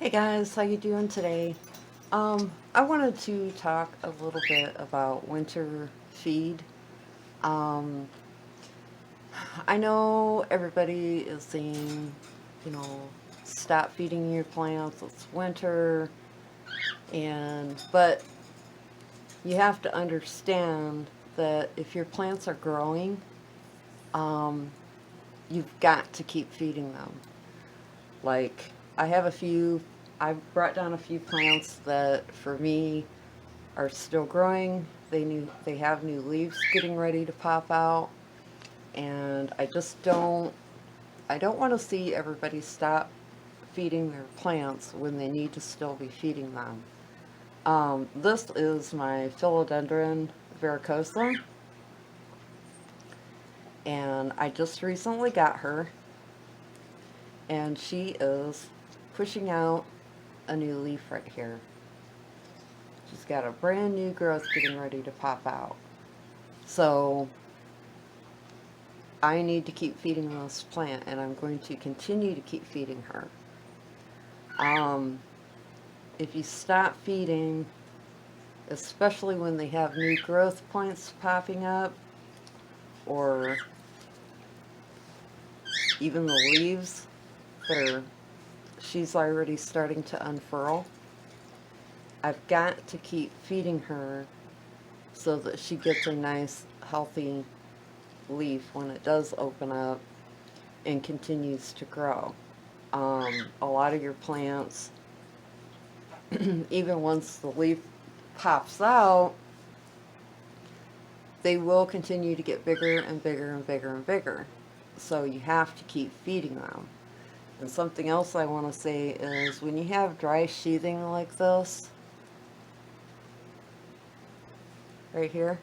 Hey guys, how you doing today? I wanted to talk a little bit about winter feed. Um, I know everybody is saying, you know, stop feeding your plants. It's winter, but you have to understand that if your plants are growing, um, you've got to keep feeding them. Like I have a few. I brought down a few plants that for me are still growing. They have new leaves getting ready to pop out, and I don't want to see everybody stop feeding their plants when they need to still be feeding them. This is my philodendron varicosa, and I just recently got her, and she is pushing out a new leaf right here. She's got a brand new growth getting ready to pop out. So I need to keep feeding this plant, and I'm going to continue to keep feeding her. Um, if you stop feeding, especially when they have new growth points popping up, or even the leaves that are, she's already starting to unfurl, I've got to keep feeding her so that she gets a nice, healthy leaf when it does open up and continues to grow. A lot of your plants, even once the leaf pops out, they will continue to get bigger and bigger and bigger and bigger. So you have to keep feeding them. And something else I want to say is when you have dry sheathing like this, right here,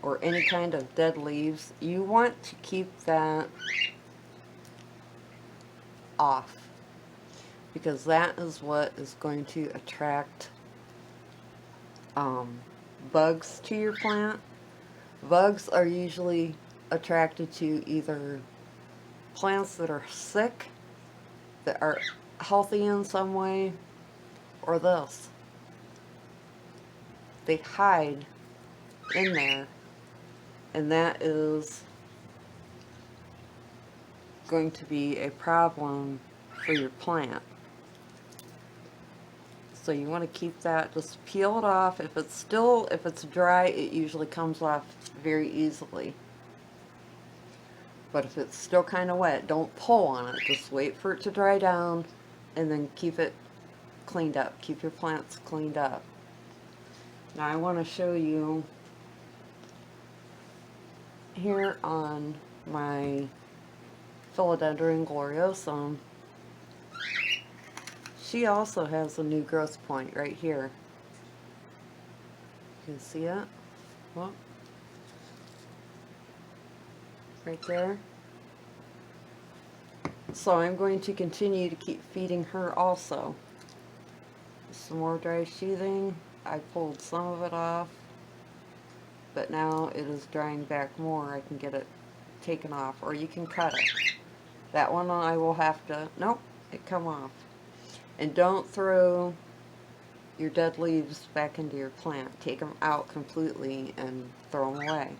or any kind of dead leaves, you want to keep that off because that is what is going to attract um, bugs to your plant. Bugs are usually attracted to either plants that are sick, that are healthy in some way, or this. They hide in there, and that is going to be a problem for your plant. So you want to keep that, just peel it off. If it's dry, it usually comes off very easily. But if it's still kind of wet, don't pull on it. Just wait for it to dry down and then keep it cleaned up. Keep your plants cleaned up. Now I want to show you here on my philodendron gloriosum. She also has a new growth point right here. You can see it? Well, right there. So I'm going to continue to keep feeding her also. Some more dry sheathing. I pulled some of it off, but now it is drying back more. I can get it taken off, or you can cut it. That one I will have to, nope, it come off. And don't throw your dead leaves back into your plant. Take them out completely and throw them away.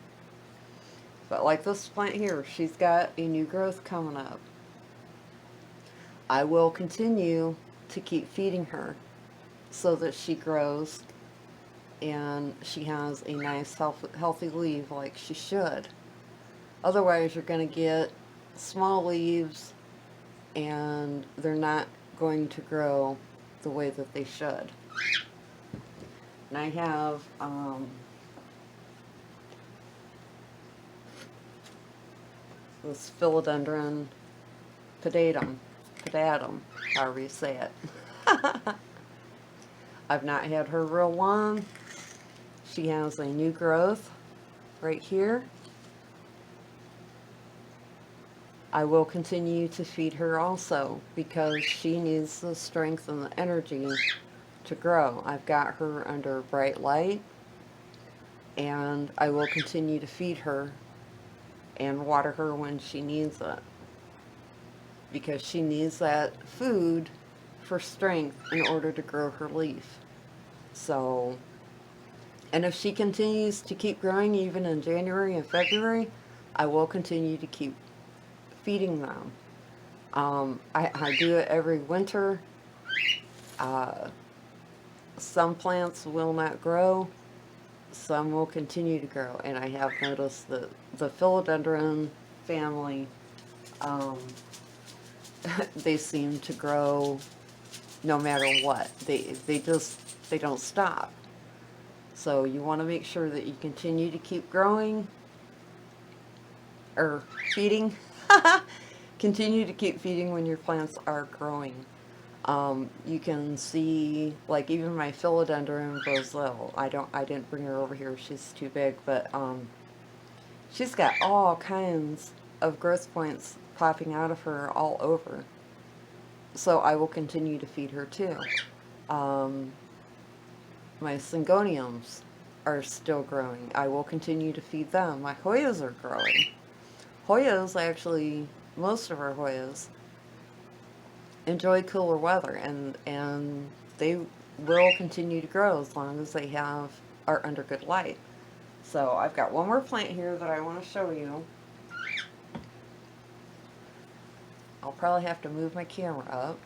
But like this plant here, she's got a new growth coming up. I will continue to keep feeding her so that she grows and she has a nice healthy leaf like she should. Otherwise you're going to get small leaves and they're not going to grow the way that they should. And I have this philodendron pedatum, however you say it. I've not had her real long. She has a new growth right here. I will continue to feed her also because she needs the strength and the energy to grow. I've got her under bright light, and I will continue to feed her and water her when she needs it. because she needs that food for strength in order to grow her leaf. So, and if she continues to keep growing even in January and February, I will continue to keep feeding them. I do it every winter. Uh, some plants will not grow, some will continue to grow, and I have noticed that the philodendron family, um, they seem to grow no matter what. They don't stop. So you want to make sure that you continue to keep growing or feeding. Continue to keep feeding when your plants are growing. You can see, like, even my philodendron Brazil. I didn't bring her over here. She's too big, but she's got all kinds of growth points popping out of her all over. So I will continue to feed her too. Um, my syngoniums are still growing. I will continue to feed them. My Hoyas are growing. Hoyas, actually, most of our Hoyas enjoy cooler weather, and they will continue to grow as long as they are under good light. So I've got one more plant here that I want to show you. I'll probably have to move my camera up.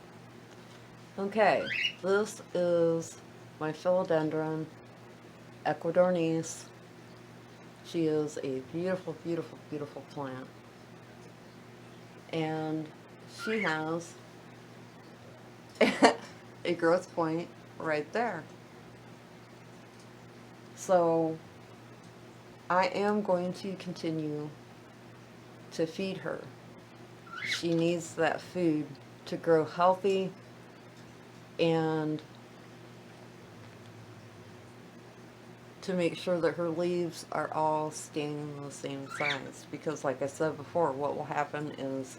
Okay, this is my philodendron ecuadornise. She is a beautiful, beautiful, beautiful plant. And she has a growth point right there. So I am going to continue to feed her. She needs that food to grow healthy and to make sure that her leaves are all staying the same size. Because like I said before, what will happen is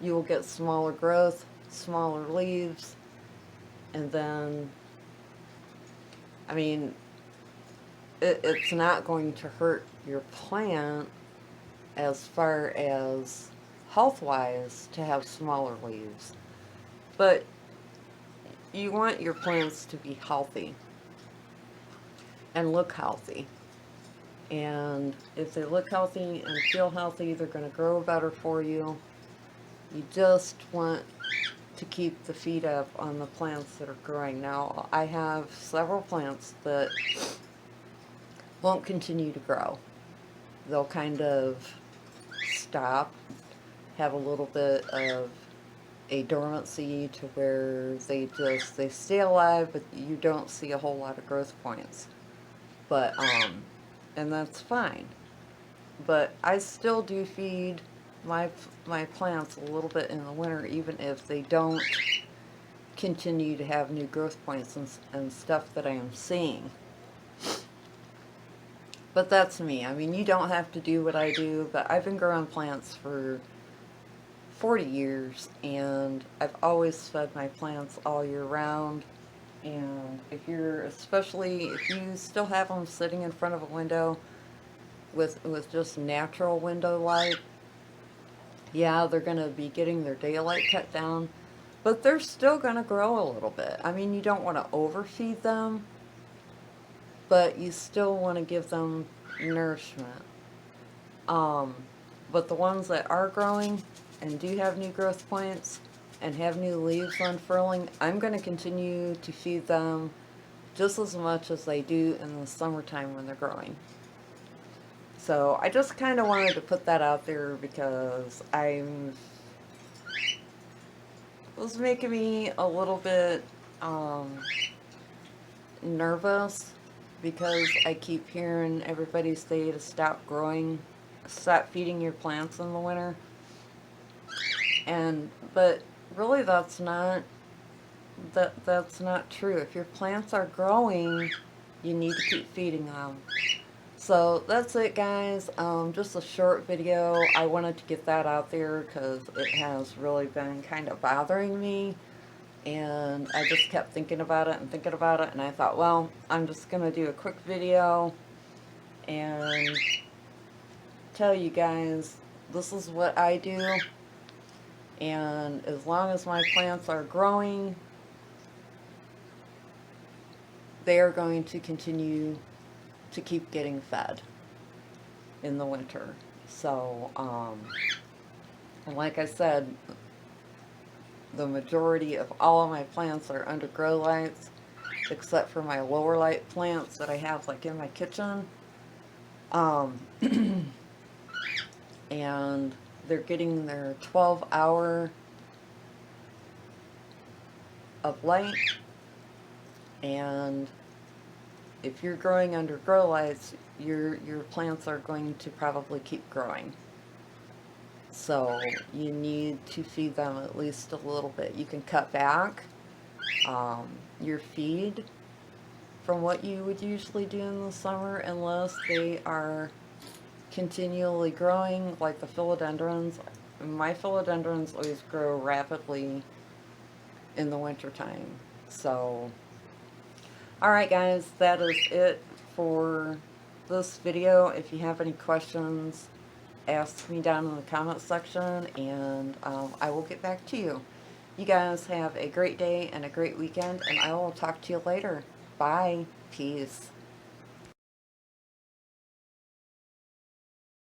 you will get smaller growth, smaller leaves, and then, I mean, it's not going to hurt your plant as far as health-wise to have smaller leaves. But you want your plants to be healthy and look healthy. And if they look healthy and feel healthy, they're going to grow better for you. You just want to keep the feed up on the plants that are growing. Now, I have several plants that won't continue to grow. They'll kind of stop, have a little bit of a dormancy to where they stay alive, but you don't see a whole lot of growth points. But and that's fine. But I still do feed my plants a little bit in the winter, even if they don't continue to have new growth points and stuff that I am seeing. But that's me. I mean, you don't have to do what I do, but I've been growing plants for 40 years, and I've always fed my plants all year round. And especially if you still have them sitting in front of a window with just natural window light, yeah, they're going to be getting their daylight cut down, but they're still going to grow a little bit. I mean, you don't want to overfeed them, but you still want to give them nourishment. But the ones that are growing and do have new growth points and have new leaves unfurling, I'm going to continue to feed them just as much as they do in the summertime when they're growing. So I just kind of wanted to put that out there because it was making me a little bit nervous, because I keep hearing everybody say to stop feeding your plants in the winter. But really that's not true. If your plants are growing, you need to keep feeding them. So that's it, guys. Just a short video. I wanted to get that out there because it has really been kind of bothering me. And I just kept thinking about it, and I thought, well, I'm just going to do a quick video and tell you guys this is what I do. And as long as my plants are growing, they are going to continue to keep getting fed in the winter. So, and like I said, the majority of all of my plants are under grow lights, except for my lower light plants that I have like in my kitchen. Um, and they're getting their 12-hour of light. And if you're growing under grow lights, your plants are going to probably keep growing. So you need to feed them at least a little bit. You can cut back your feed from what you would usually do in the summer unless they are continually growing, like the philodendrons. My philodendrons always grow rapidly in the wintertime. So, alright guys, that is it for this video. If you have any questions, ask me down in the comment section, and I will get back to you. You guys have a great day and a great weekend, and I will talk to you later. Bye. Peace.